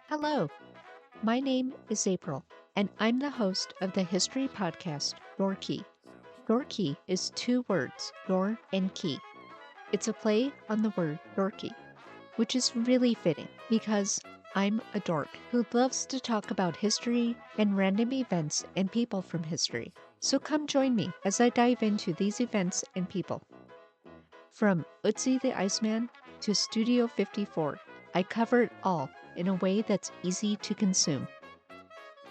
Hello, my name is April, and I'm the host of the history podcast, Door Key. Door Key is two words, door and key. It's a play on the word dorky, which is really fitting because I'm a dork who loves to talk about history and random events and people from history. So come join me as I dive into these events and people. From Utsuro the Iceman to Studio 54, I cover it all in a way that's easy to consume.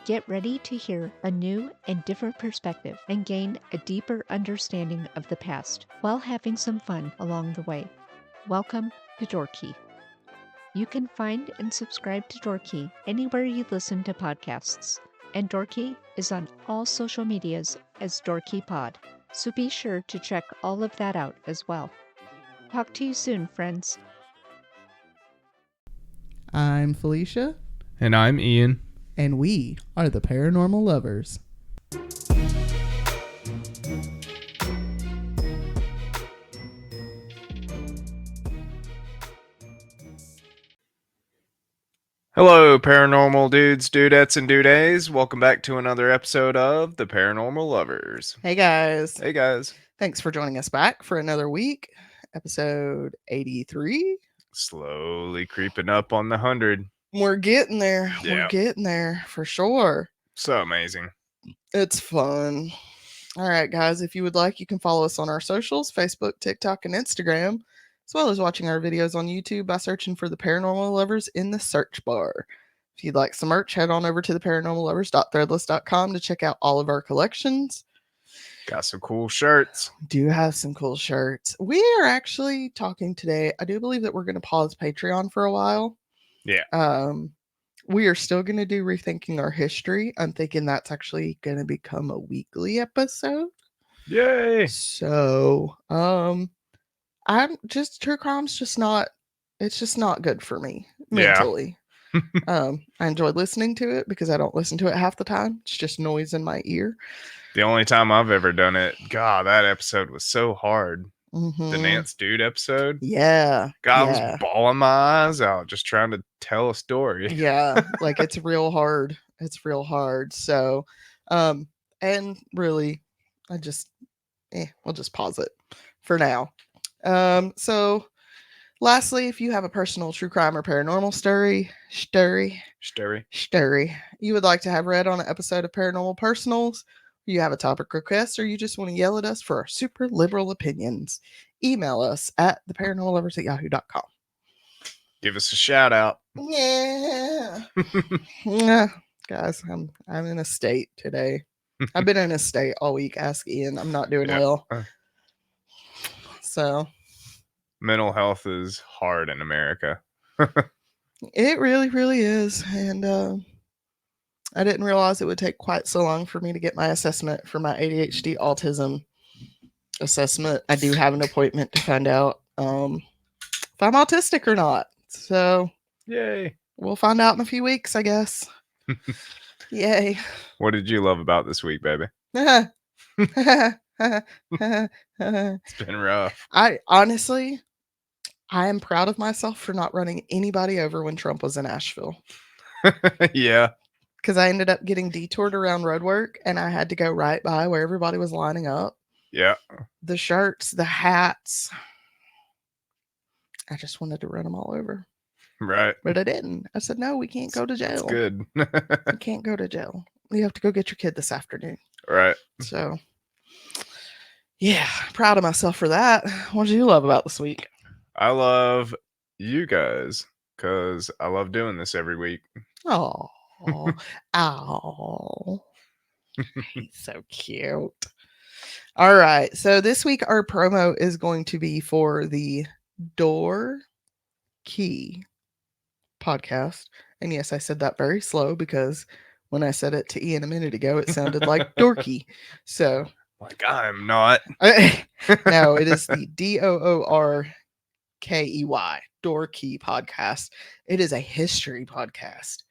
Get ready to hear a new and different perspective and gain a deeper understanding of the past while having some fun along the way. Welcome to Dorkey. You can find and subscribe to Dorkey anywhere you listen to podcasts, and Dorkey is on all social medias as Dorkey Pod, so be sure to check all of that out as well. Talk to you soon, friends. I'm Felicia. And I'm Ian. And we are the Paranormal Lovers. Hello, paranormal dudes, dudettes, and dudays. Welcome back to another episode of the Paranormal Lovers. Hey guys. Hey, guys. Thanks for joining us back for another week. Episode 83. Slowly creeping up on the 100. We're getting there. Yeah. We're getting there for sure. So amazing. It's fun. All right, guys. If you would like, you can follow us on our socials, Facebook, TikTok, and Instagram, as well as watching our videos on YouTube by searching for the Paranormal Lovers in the search bar. If you'd like some merch, head on over to theparanormallovers.threadless.com to check out all of our collections. Got some cool shirts. Do have some cool shirts. We are actually talking today. I do believe that we're going to pause Patreon for a while. Yeah. We are still going to do Rethinking Our History. I'm thinking that's actually going to become a weekly episode. Yay. So, true crime's just not, it's just not good for me mentally. Yeah. I enjoyed listening to it because I don't listen to it half the time. It's just noise in my ear. The only time I've ever done it, God, that episode was so hard. Mm-hmm. The Nance Dude episode. Yeah. God, I was bawling my eyes out just trying to tell a story. Yeah. Like it's real hard. It's real hard. So, and really, we'll just pause it for now. So lastly, if you have a personal true crime or paranormal story you would like to have read on an episode of Paranormal Personals, you have a topic request, or you just want to yell at us for our super liberal opinions, email us at theparanormallovers@yahoo.com. Give us a shout out. Yeah. Yeah. Guys, I'm in a state today. I've been in a state all week. Ask Ian. I'm not doing well. So mental health is hard in America. It really, really is. And I didn't realize it would take quite so long for me to get my assessment for my ADHD autism assessment. I do have an appointment to find out if I'm autistic or not. So yay. We'll find out in a few weeks, I guess. Yay. What did you love about this week, baby? It's been rough. I am proud of myself for not running anybody over when Trump was in Asheville. Yeah. Because I ended up getting detoured around roadwork and I had to go right by where everybody was lining up. Yeah. The shirts, the hats. I just wanted to run them all over. Right. But I didn't. I said, no, we can't go to jail. That's good. You can't go to jail. You have to go get your kid this afternoon. Right. So, yeah, proud of myself for that. What did you love about this week? I love you guys because I love doing this every week. Oh, oh, he's so cute. All right, so this week our promo is going to be for the Door Key podcast. And yes, I said that very slow because when I said it to Ian a minute ago, it sounded like dorky. So, like I'm not. No, it is the DOORKEY Door Key podcast. It is a history podcast,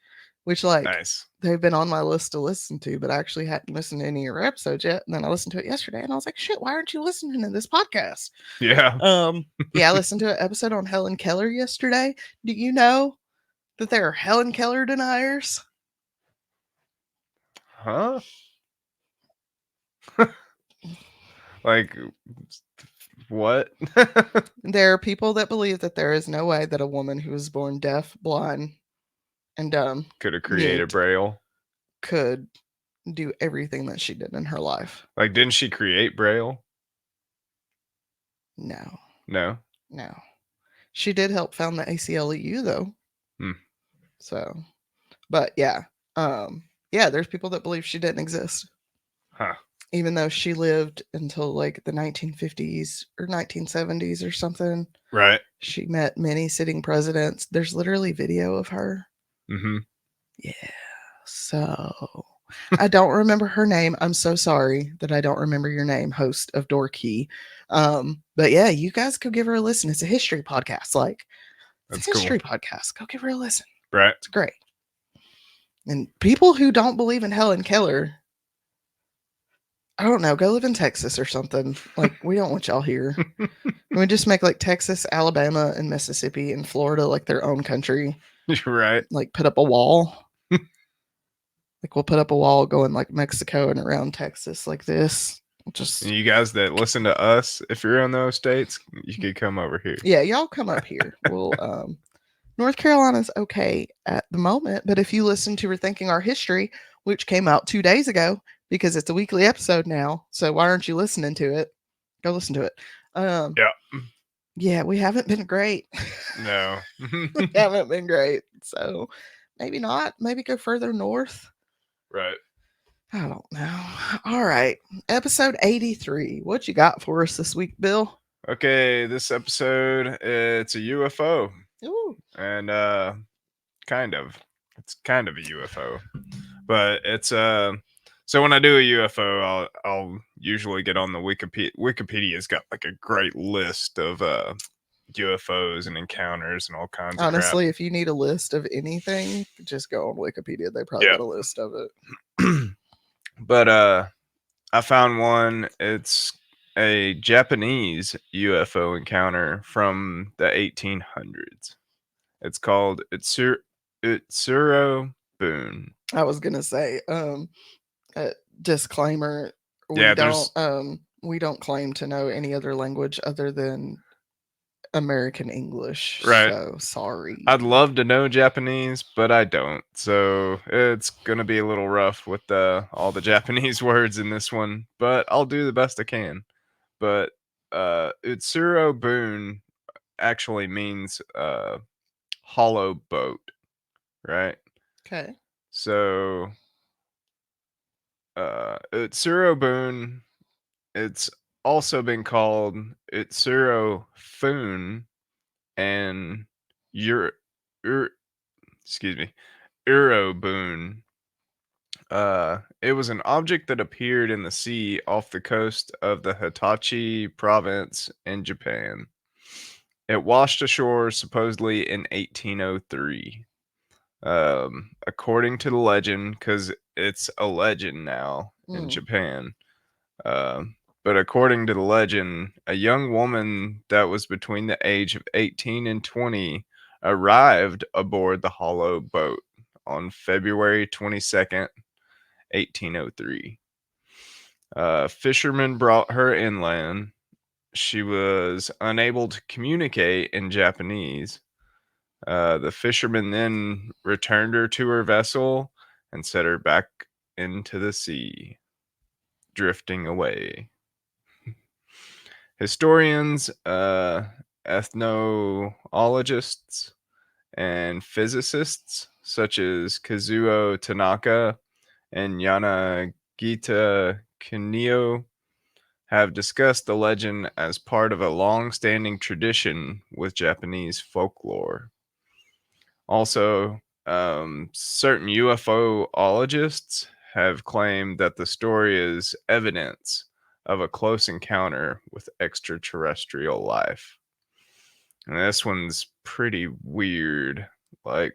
which nice. They've been on my list to listen to, but I actually hadn't listened to any of your episodes yet. And then I listened to it yesterday and I was like, shit, why aren't you listening to this podcast? Yeah. Yeah, I listened to an episode on Helen Keller yesterday. Do you know that there are Helen Keller deniers? Huh? Like, what? There are people that believe that there is no way that a woman who was born deaf, blind, and dumb Could have created mute Braille. could do everything that she did in her life. Like, didn't she create Braille? No, No. no. She did help found the ACLU though. Hmm. So, but yeah, yeah. There's people that believe she didn't exist, Huh. even though she lived until like the 1950s or 1970s or something. Right. She met many sitting presidents. There's literally video of her. Mm-hmm. Yeah. So I don't remember her name. I'm so sorry that I don't remember your name, host of Door Key. But yeah, you guys go give her a listen. It's a history podcast. Like, it's That's a history cool. podcast. Go give her a listen. Right. It's great. And people who don't believe in Helen Keller, I don't know, go live in Texas or something. Like, we don't want y'all here. We just make like Texas, Alabama, and Mississippi and Florida like their own country. You're right. Like, put up a wall. Like, we'll put up a wall going like Mexico and around Texas like this. Just And you guys that listen to us, if you're in those states, you could come over here. yeah, y'all come up here. We'll North Carolina's okay at the moment, but if you listen to Rethinking Our History, which came out 2 days ago, because it's a weekly episode now, so why aren't you listening to it? Go listen to it. Yeah. Yeah, we haven't been great. No. We haven't been great. So maybe not. Maybe go further north. Right. I don't know. All right. Episode 83. What you got for us this week, Bill? Okay, this episode, it's a UFO. Ooh. And kind of. It's kind of a UFO. But it's so when I do a UFO, I'll usually get on the Wikipedia. Wikipedia's got like a great list of UFOs and encounters and all kinds of crap. Honestly, if you need a list of anything, just go on Wikipedia. They probably Yeah. got a list of it. But I found one. It's a Japanese UFO encounter from the 1800s. It's called Utsuro Bune. I was gonna say, disclaimer: Yeah, there's we don't claim to know any other language other than American English. Right. So sorry. I'd love to know Japanese, but I don't. So it's gonna be a little rough with all the Japanese words in this one, but I'll do the best I can. But Utsuro Bune actually means hollow boat, right? Okay. So Utsuro Bune, it's also been called Utsuro Fune and Ur, Ur excuse me, Urobune. It was an object that appeared in the sea off the coast of the Hitachi province in Japan. It washed ashore supposedly in 1803. According to the legend, because it's a legend now in Japan. But according to the legend, a young woman that was between the age of 18 and 20 arrived aboard the hollow boat on February 22nd, 1803. Fishermen brought her inland. She was unable to communicate in Japanese. The fishermen then returned her to her vessel and set her back into the sea, drifting away. Historians, ethnologists, and physicists such as Kazuo Tanaka and Yanagita Kunio have discussed the legend as part of a long-standing tradition with Japanese folklore. Also, certain UFOologists have claimed that the story is evidence of a close encounter with extraterrestrial life. And this one's pretty weird, but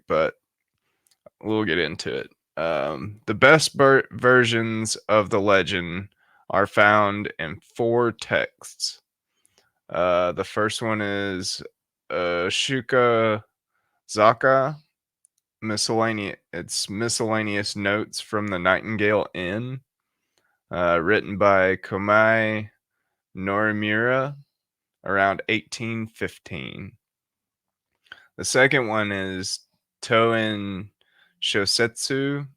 we'll get into it. The best versions of the legend are found in 4 texts. The first one is Shuka Zaka, miscellaneous notes from the Nightingale Inn, written by Komai Norimura around 1815. The second one is Toen Shosetsu,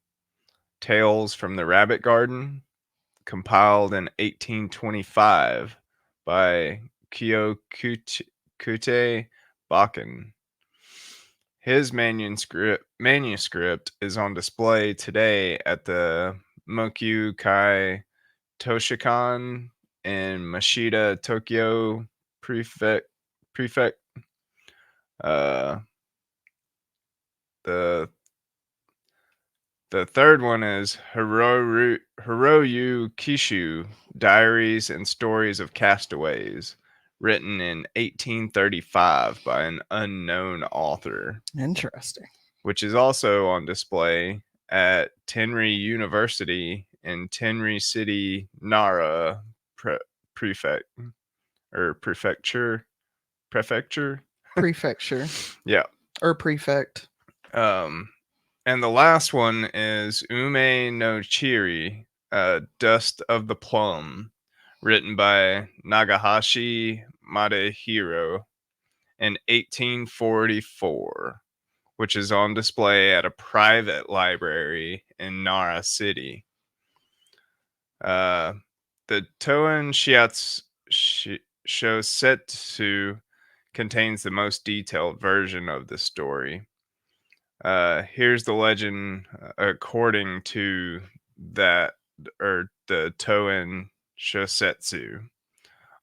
Tales from the Rabbit Garden, compiled in 1825 by Kyokyute Bakken. His manuscript is on display today at the Mokyu Kai Toshikan in Mashita, Tokyo prefect. Uh, the the third one is Hiroyu Kishu, Diaries and Stories of Castaways, written in 1835 by an unknown author. Interesting. Which is also on display at Tenri University in Tenri City, Nara prefecture. Prefecture. Yeah. Or prefect. And the last one is Ume no Chiri, Dust of the Plum, written by Nagahashi Madehiro in 1844, which is on display at a private library in Nara City. The Toen Shosetsu contains the most detailed version of the story. Here's the legend according to that, or the Toen Shosetsu.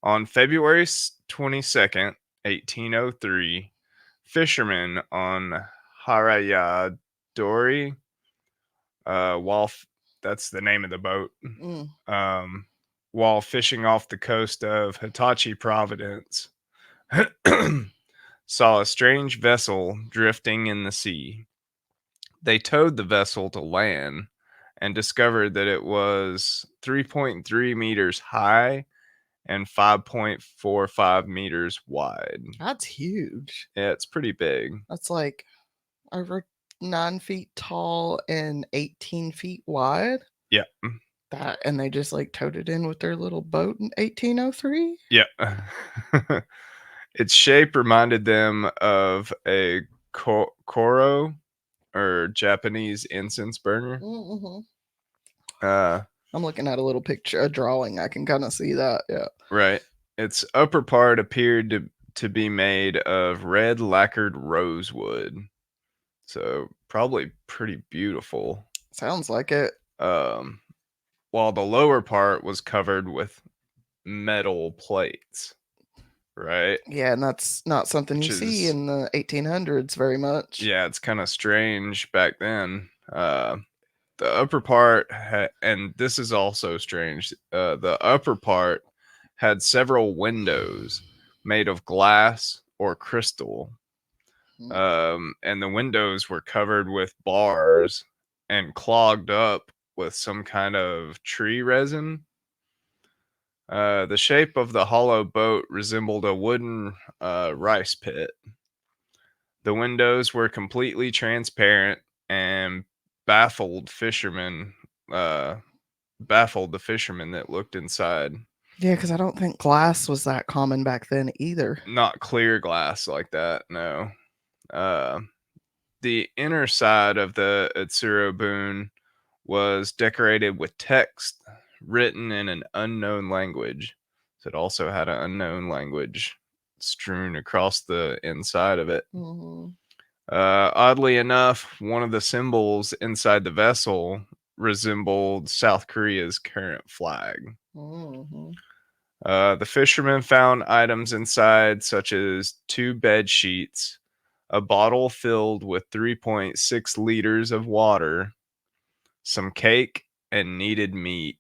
On February 22nd, 1803, fishermen on Harayadori, that's the name of the boat, while fishing off the coast of Hitachi Providence, saw a strange vessel drifting in the sea. They towed the vessel to land and discovered that it was 3.3 meters high and 5.45 meters wide. That's huge. Yeah, it's pretty big. That's like over 9 feet tall and 18 feet wide. Yeah. And they just like towed it in with their little boat in 1803. Yeah. Its shape reminded them of a koro, or Japanese incense burner. Mm-hmm. I'm looking at a little picture, a drawing. I can kind of see that. Yeah. Right. Its upper part appeared to be made of red lacquered rosewood. So probably pretty beautiful. Sounds like it. While the lower part was covered with metal plates. Right. Yeah, and that's not something you see in the 1800s very much. Yeah, it's kind of strange back then. The upper part, and this is also strange, the upper part had several windows made of glass or crystal. And the windows were covered with bars and clogged up with some kind of tree resin. The shape of the hollow boat resembled a wooden rice pit. The windows were completely transparent and baffled the fishermen that looked inside. Yeah, because I don't think glass was that common back then either. Not clear glass like that, no. The inner side of the Utsuro Bune was decorated with text written in an unknown language. So it also had an unknown language strewn across the inside of it. Mm-hmm. Oddly enough, one of the symbols inside the vessel resembled South Korea's current flag. Mm-hmm. The fishermen found items inside, such as 2 bed sheets, a bottle filled with 3.6 liters of water, some cake, and kneaded meat.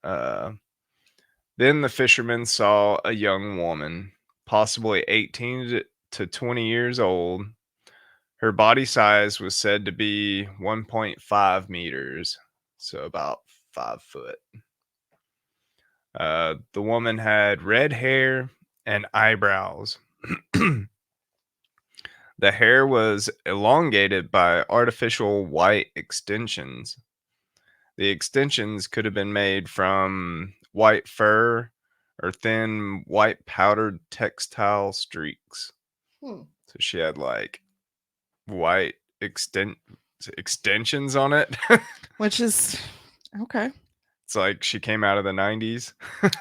Then the fishermen saw a young woman, possibly 18 to 20 years old. Her body size was said to be 1.5 meters, so about 5 foot. The woman had red hair and eyebrows The hair was elongated by artificial white extensions. The extensions could have been made from white fur or thin white powdered textile streaks. Hmm. So she had like white extensions on it. Which is okay, It's like she came out of the 90s.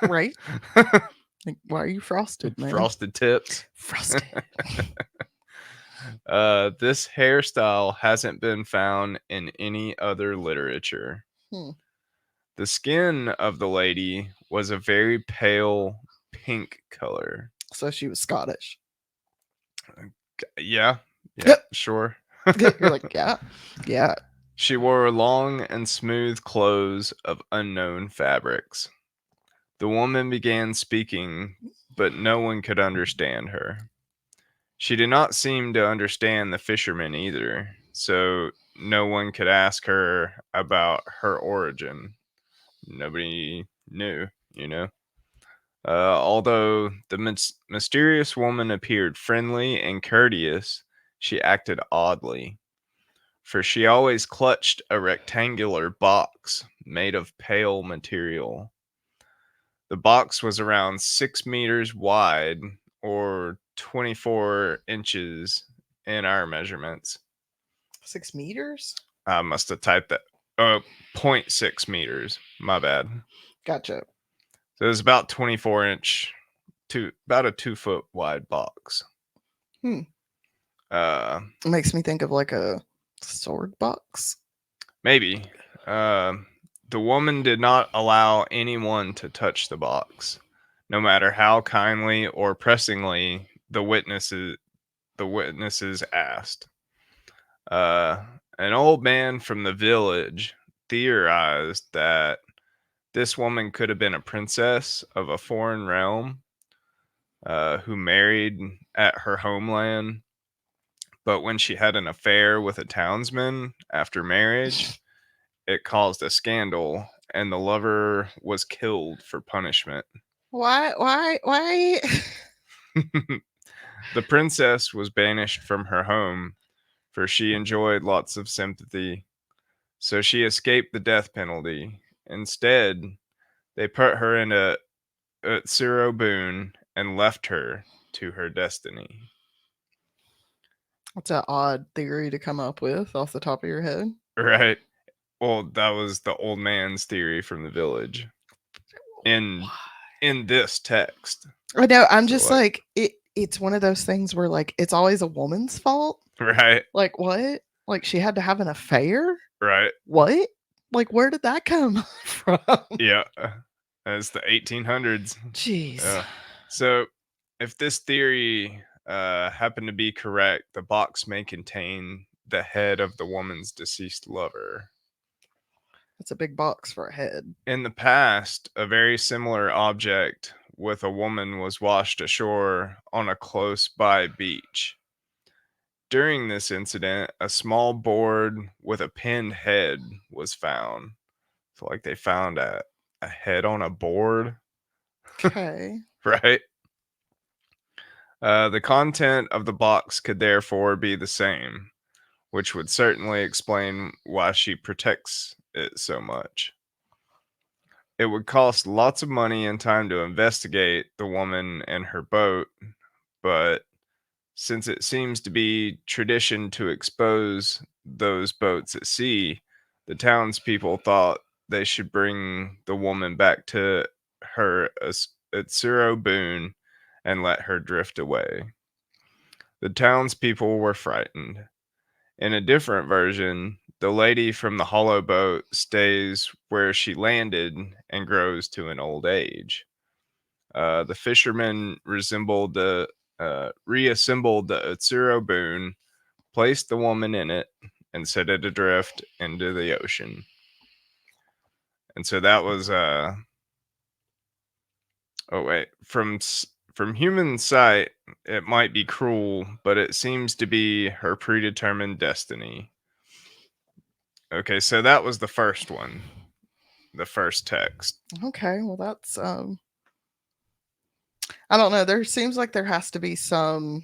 right? Like, why are you frosted, man? Frosted tips. Frosted. This hairstyle hasn't been found in any other literature. Hmm. The skin of the lady was a very pale pink color. So she was Scottish. Yeah, sure. You're like, yeah, yeah. She wore long and smooth clothes of unknown fabrics. The woman began speaking, but no one could understand her. She did not seem to understand the fishermen either, so no one could ask her about her origin. Nobody knew, you know. Although the mysterious woman appeared friendly and courteous, she acted oddly, for she always clutched a rectangular box made of pale material. The box was around 6 meters wide, or 24 inches in our measurements. 6 meters? I must have typed that. Oh, 0.6 meters. My bad. Gotcha. So it was about 24 inch to about a 2 foot wide box. Hmm. Uh, It makes me think of like a sword box. maybe. The woman did not allow anyone to touch the box, no matter how kindly or pressingly the witnesses asked. Uh, an old man from the village theorized that this woman could have been a princess of a foreign realm who married at her homeland, but when she had an affair with a townsman after marriage, it caused a scandal and the lover was killed for punishment. Why? The princess was banished from her home, for she enjoyed lots of sympathy, so she escaped the death penalty. Instead, they put her in a Utsuro Bune and left her to her destiny. That's an odd theory to come up with off the top of your head. Right. Well, that was the old man's theory from the village in this text. I know. I'm So, just like it. It's one of those things where like it's always a woman's fault. right, Like what? Like she had to have an affair? right. What? Like where did that come from? Yeah. It's the 1800s. Jeez. Yeah. So, if this theory happened to be correct, the box may contain the head of the woman's deceased lover. That's a big box for a head. In the past, a very similar object with a woman was washed ashore on a close by beach. During this incident, a small board with a pinned head was found. So, like, they found a head on a board, Okay. right? The content of the box could therefore be the same, which would certainly explain why she protects it so much. It would cost lots of money and time to investigate the woman and her boat, but since it seems to be tradition to expose those boats at sea, the townspeople thought they should bring the woman back to her Utsuro Bune and let her drift away. The townspeople were frightened. In a different version, the lady from the hollow boat stays where she landed and grows to an old age. The fishermen reassembled the Utsuro Bune, placed the woman in it, and set it adrift into the ocean. And so that was oh wait, from human sight, it might be cruel, but it seems to be her predetermined destiny. Okay, so that was the first one, the first text. Okay. Well, that's I don't know. There seems like there has to be some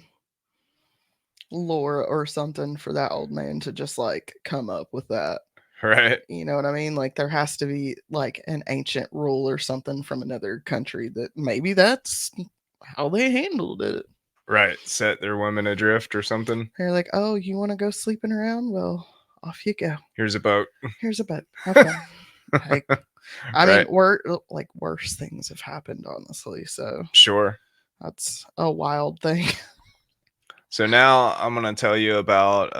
lore or something for that old man to just like come up with that. Right. You know what I mean? Like there has to be like an ancient rule or something from another country that maybe that's how they handled it. Right. Set their women adrift or something. They're like, "Oh, you want to go sleeping around? Well, off you go. Here's a boat. Here's a boat. Have fun." Like, I mean, Right. like worse things have happened, honestly. So Sure. that's a wild thing. So now I'm going to tell you about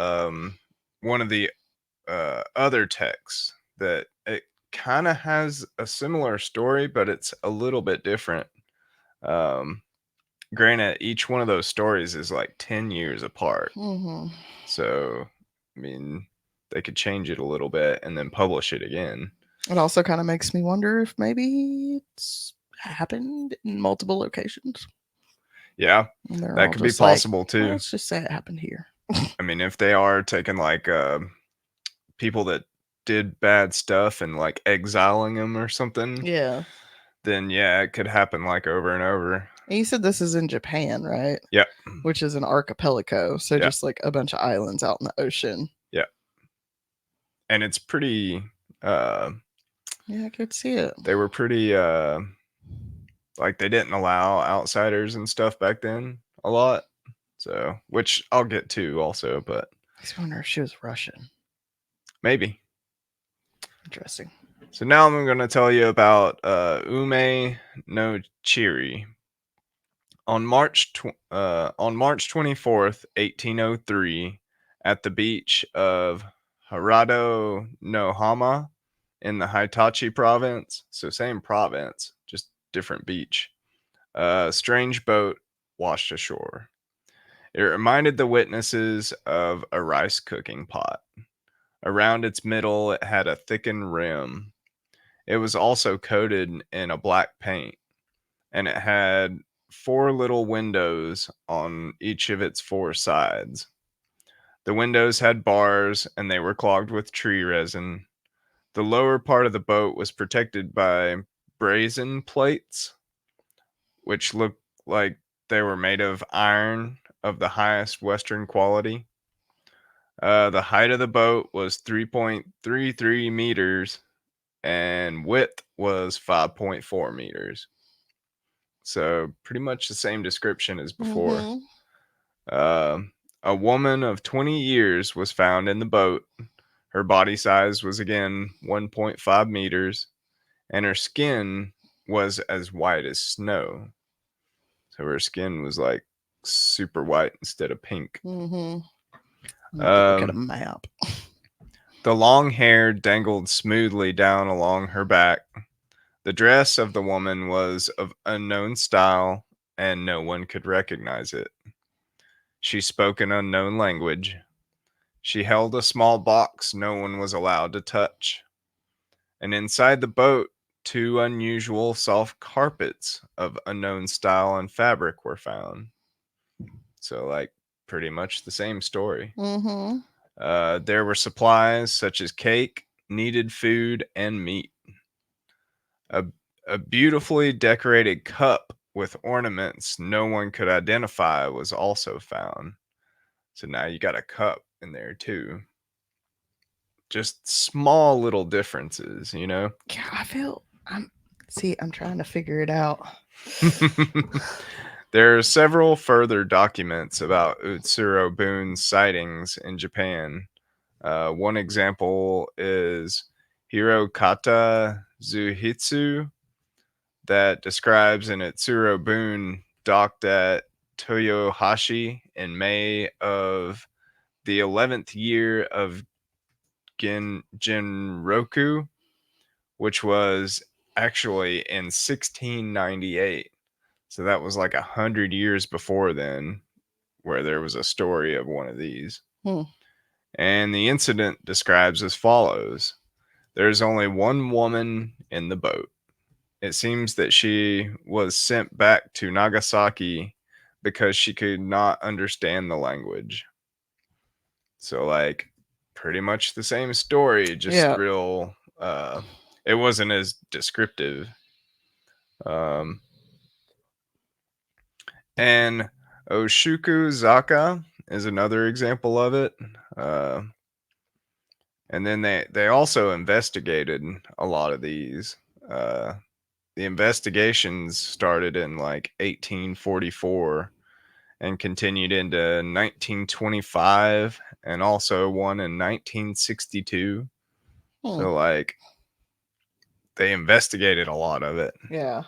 one of the other texts that it kind of has a similar story, but it's a little bit different. Um, Granted, each one of those stories is like 10 years apart. Hmm. So, I mean, they could change it a little bit and then publish it again. It also kind of makes me wonder if maybe it's happened in multiple locations. Yeah, And they're that all could be just like, possible "Well, too. let's just say it happened here." I mean, if they are taking like people that did bad stuff and like exiling them or something, Yeah. then yeah, it could happen like over and over. And you said this is in Japan, right? Yep. Which is an archipelago. So Yeah. just like a bunch of islands out in the ocean. Yeah. And it's pretty Yeah, I could see it. they were pretty like they didn't allow outsiders and stuff back then a lot. So, which I'll get to also, but I just wonder if she was Russian. maybe. Interesting. So now I'm going to tell you about Ume no Chiri. On March 24th, 1803, at the beach of Harado no Hama in the Hitachi province, so same province, just different beach, a strange boat washed ashore. It reminded the witnesses of a rice cooking pot. Around its middle, it had a thickened rim. It was also coated in a black paint, and it had four little windows on each of its four sides. The windows had bars, and they were clogged with tree resin. The lower part of the boat was protected by brazen plates, which looked like they were made of iron of the highest Western quality. The height of the boat was 3.33 meters, and width was 5.4 meters. So pretty much the same description as before. Mm-hmm. A woman of 20 years was found in the boat. Her body size was again 1.5 meters, and her skin was as white as snow. So her skin was like super white instead of pink. Mm-hmm. Look at a Um, map. the long hair dangled smoothly down along her back. The dress of the woman was of unknown style, and no one could recognize it. She spoke an unknown language. She held a small box no one was allowed to touch. And inside the boat, two unusual soft carpets of unknown style and fabric were found. So, like, pretty much the same story. Mm-hmm. There were supplies such as cake, kneaded food, and meat. A, a beautifully decorated cup with ornaments no one could identify was also found. So now you got a cup in there too. Just small little differences, you know? Yeah, I'm trying to figure it out. There are several further documents about Utsuro Bune's sightings in Japan. One example is Hirokata Zuhitsu that describes an Utsuro Bune docked at Toyohashi in May of the 11th year of Genroku, which was actually in 1698. So that was like 100 years before then, where there was a story of one of these. Hmm. And the incident describes as follows: there's only one woman in the boat. It seems that she was sent back to Nagasaki because she could not understand the language. So, like, pretty much the same story, just Yeah. real, it wasn't as descriptive. Um, and Oshuku Zaka is another example of it. Uh, and then they also investigated a lot of these. Uh, the investigations started in like 1844 and continued into 1925 and also one in 1962. So like they investigated a lot of it. Yeah.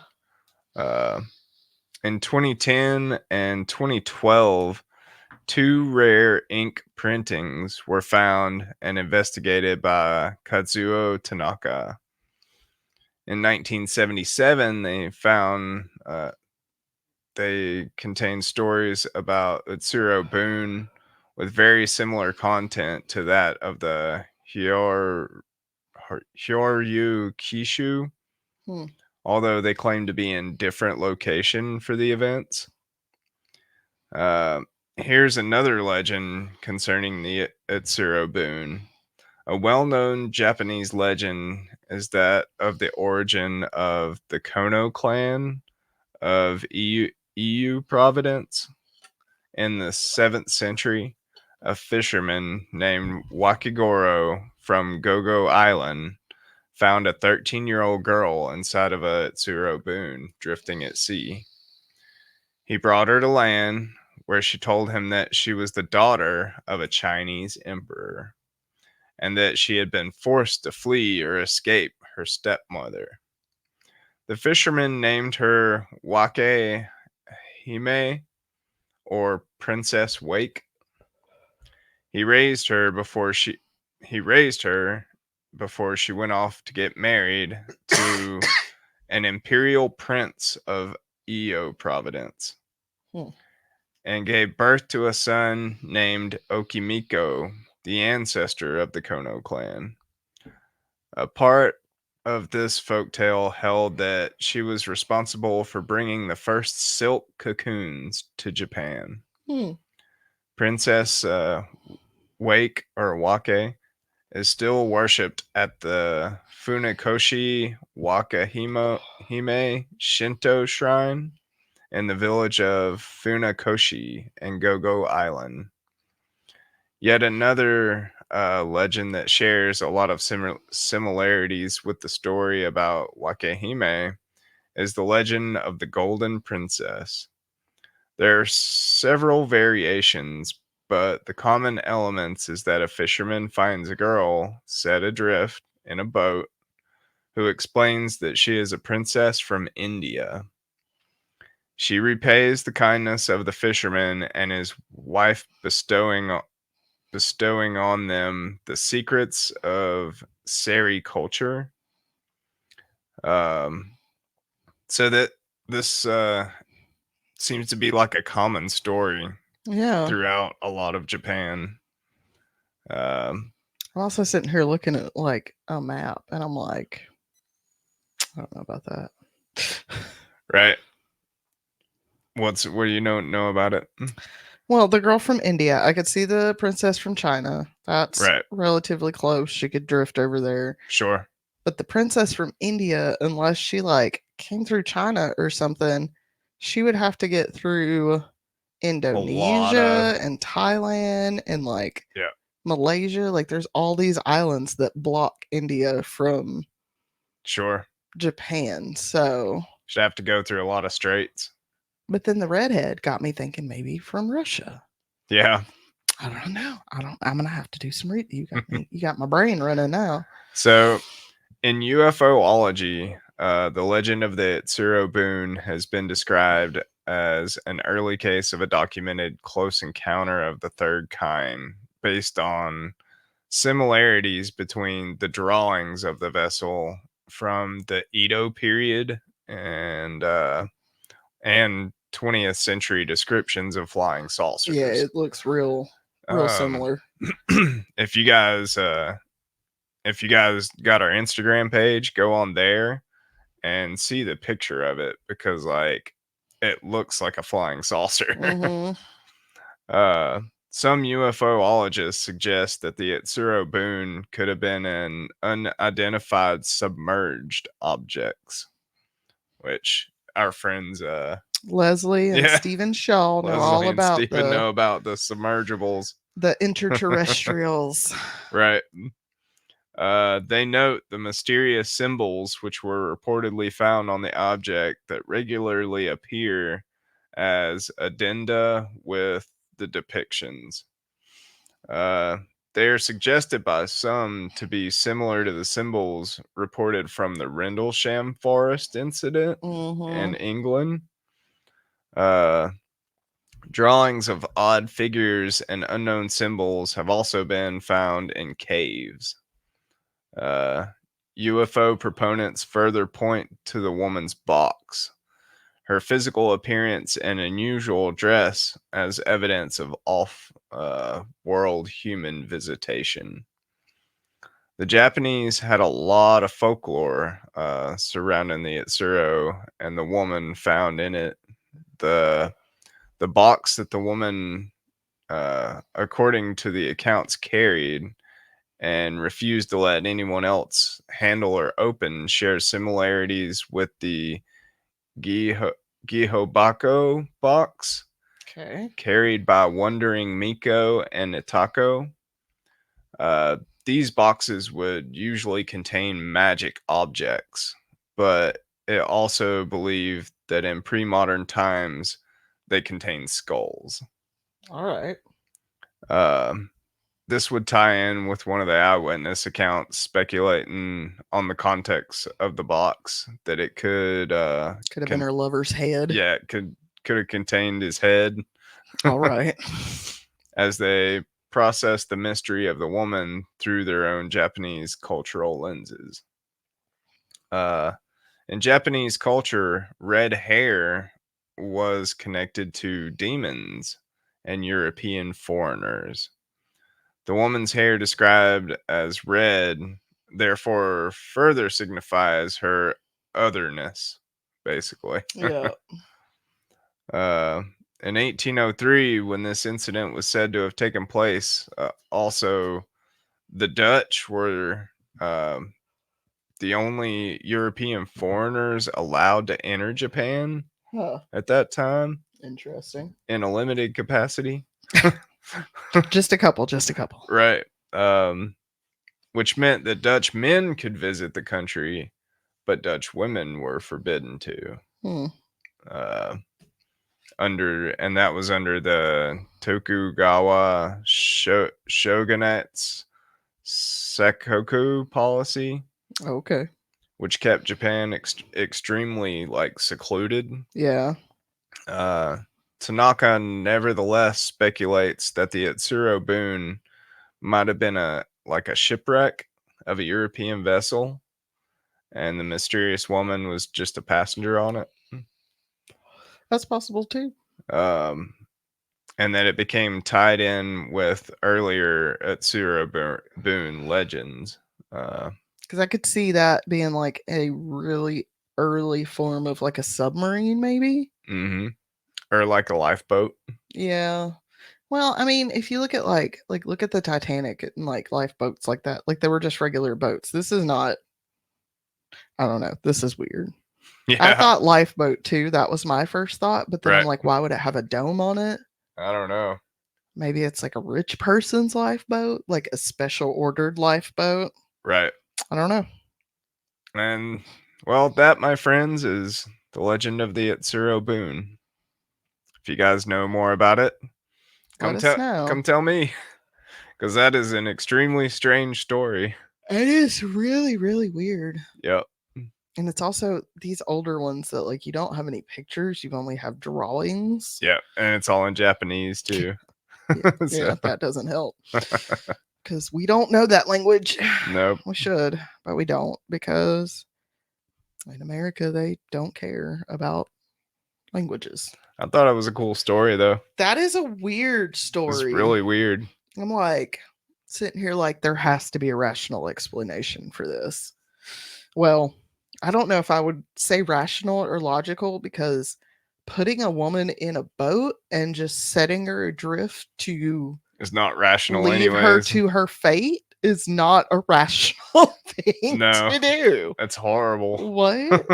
Uh, in 2010 and 2012, two rare ink printings were found and investigated by Kazuo Tanaka. In 1977, they contained stories about Utsuro Bune with very similar content to that of the Hyoryu Kishu, Hmm. although they claim to be in different location for the events. Uh, Here's another legend concerning the Utsuro Bune. A well-known Japanese legend is that of the origin of the Kono clan of EU Providence. In the 7th century, a fisherman named Wakigoro from Gogo Island found a 13-year-old girl inside of a Utsuro Bune drifting at sea. He brought her to land, where she told him that she was the daughter of a Chinese emperor and that she had been forced to flee or escape her stepmother. The fisherman named her Wake Hime, or Princess Wake. He raised her before she went off to get married to an imperial prince of Io Providence, Hmm. and gave birth to a son named Okimiko, the ancestor of the Kono clan. A part of this folktale held that she was responsible for bringing the first silk cocoons to Japan. Hmm. Princess Wake or Wake is still worshipped at the Funakoshi Wakahime Shinto shrine in the village of Funakoshi and Gogo Island. Yet another legend that shares a lot of similarities with the story about Wakehime is the legend of the Golden Princess. There are several variations, but the common elements is that a fisherman finds a girl set adrift in a boat who explains that she is a princess from India. She repays the kindness of the fisherman and his wife bestowing on them the secrets of Seri culture. Um, so that this seems to be like a common story Yeah. throughout a lot of Japan. Um, I'm also sitting here looking at like a map, and I'm like, I don't know about that. right. What do you know about it? Well, the girl from India, I could see the princess from China. That's Right. relatively close. She could drift over there. Sure. But the princess from India, unless she like came through China or something, she would have to get through Indonesia and Thailand and like Yeah. Malaysia. Like there's all these islands that block India from Sure. Japan. So, Should have to go through a lot of straits. but then the redhead got me thinking maybe from Russia. Yeah. I don't know. I'm gonna have to do some reading. You got my brain running now. So, in UFOlogy, the legend of the Utsuro Bune has been described as an early case of a documented close encounter of the third kind, based on similarities between the drawings of the vessel from the Edo period and 20th century descriptions of flying saucers. Yeah, it looks real similar. If you guys got our Instagram page, go on there and see the picture of it, because like it looks like a flying saucer. Mm-hmm. Some UFOologists suggest that the Utsuro Bune could have been an unidentified submerged objects, which our friends Leslie and Yeah. Stephen Shaw know all Leslie and about Stephen know about the submergibles. the interterrestrials. Right. They note the mysterious symbols which were reportedly found on the object that regularly appear as addenda with the depictions. They are suggested by some to be similar to the symbols reported from the Rendlesham Forest incident in England. Uh, Drawings of odd figures and unknown symbols have also been found in caves. Uh, UFO proponents further point to the woman's box, her physical appearance and unusual dress as evidence of off world human visitation. The Japanese had a lot of folklore surrounding the Utsuro and the woman found in it. The the box that the woman, according to the accounts, carried and refused to let anyone else handle or open shares similarities with the Gihobako box Okay. carried by Wandering Miko and Itako. Uh, these boxes would usually contain magic objects, but it also believed that in pre-modern times they contained skulls. All right. Um, this would tie in with one of the eyewitness accounts speculating on the context of the box that it could Could have been her lover's head. yeah, it could have contained his head. All right. As they process the mystery of the woman through their own Japanese cultural lenses. In Japanese culture, red hair was connected to demons and European foreigners. The woman's hair described as red, therefore, further signifies her otherness, basically. Yeah. In 1803, when this incident was said to have taken place, also the Dutch were the only European foreigners allowed to enter Japan Huh. at that time Interesting. in a limited capacity. Just a couple. Right. Which meant that Dutch men could visit the country, but Dutch women were forbidden to. Uh, and that was under the Tokugawa shogunate's Sakoku policy, Okay. which kept Japan extremely secluded. Yeah. Tanaka nevertheless speculates that the Utsuro Bune might have been a shipwreck of a European vessel, and the mysterious woman was just a passenger on it. That's possible too. And that it became tied in with earlier Utsuro Bune legends. Because I could see that being like a really early form of like a submarine, maybe. Or like a lifeboat. Yeah. Well, I mean, if you look at look at the Titanic and like lifeboats like that, like they were just regular boats. This is not. I don't know. This is weird. Yeah. I thought lifeboat too. That was my first thought, but then I'm Right. like, why would it have a dome on it? I don't know. Maybe it's like a rich person's lifeboat, like a special ordered lifeboat. Right. I don't know. And well, that, my friends, is the legend of the Utsuro Bune. If you guys know more about it, Let us know. come tell me, because that is an extremely strange story. It is really, really weird. Yep. And it's also these older ones that like you don't have any pictures, you only have drawings. Yeah, and it's all in Japanese too. Yeah, that doesn't help. Because we don't know that language. Nope. We should, but we don't, because in America they don't care about languages. I thought it was a cool story though. That is a weird story. It's really weird. I'm like sitting here like there has to be a rational explanation for this. Well, I don't know if I would say rational or logical, because putting a woman in a boat and just setting her adrift to It's not rational leave her anyways. to her fate is not a rational thing No. to do. That's horrible. What?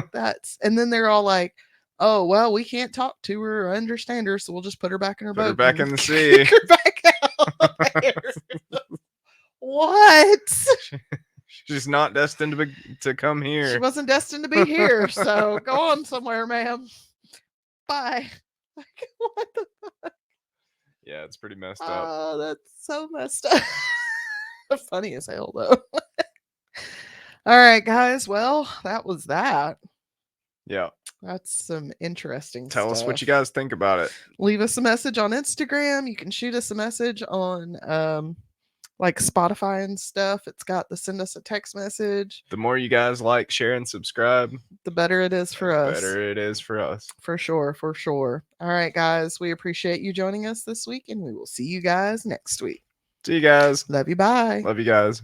And then they're all like, oh, well, we can't talk to her or understand her, so we'll just put her back in her Put her boat. back and in the sea. kick her back out there. What? She's not destined to come She here. wasn't destined to be here, so go on somewhere, ma'am. Bye. What the? Yeah, it's pretty messed up. Oh, that's so messed up. Funny as hell, though. All right, guys. Well, that was that. Yeah. That's some interesting Tell stuff. us what you guys think about it. Leave us a message on Instagram. You can shoot us a message on like Spotify and stuff. It's got the send us a text message. The more you guys like, share, and subscribe, The better it is for the us. better it is for us. For sure, for sure. All right, guys. We appreciate you joining us this week, and we will see you guys next week. See you guys. Love you. Bye. Love you guys.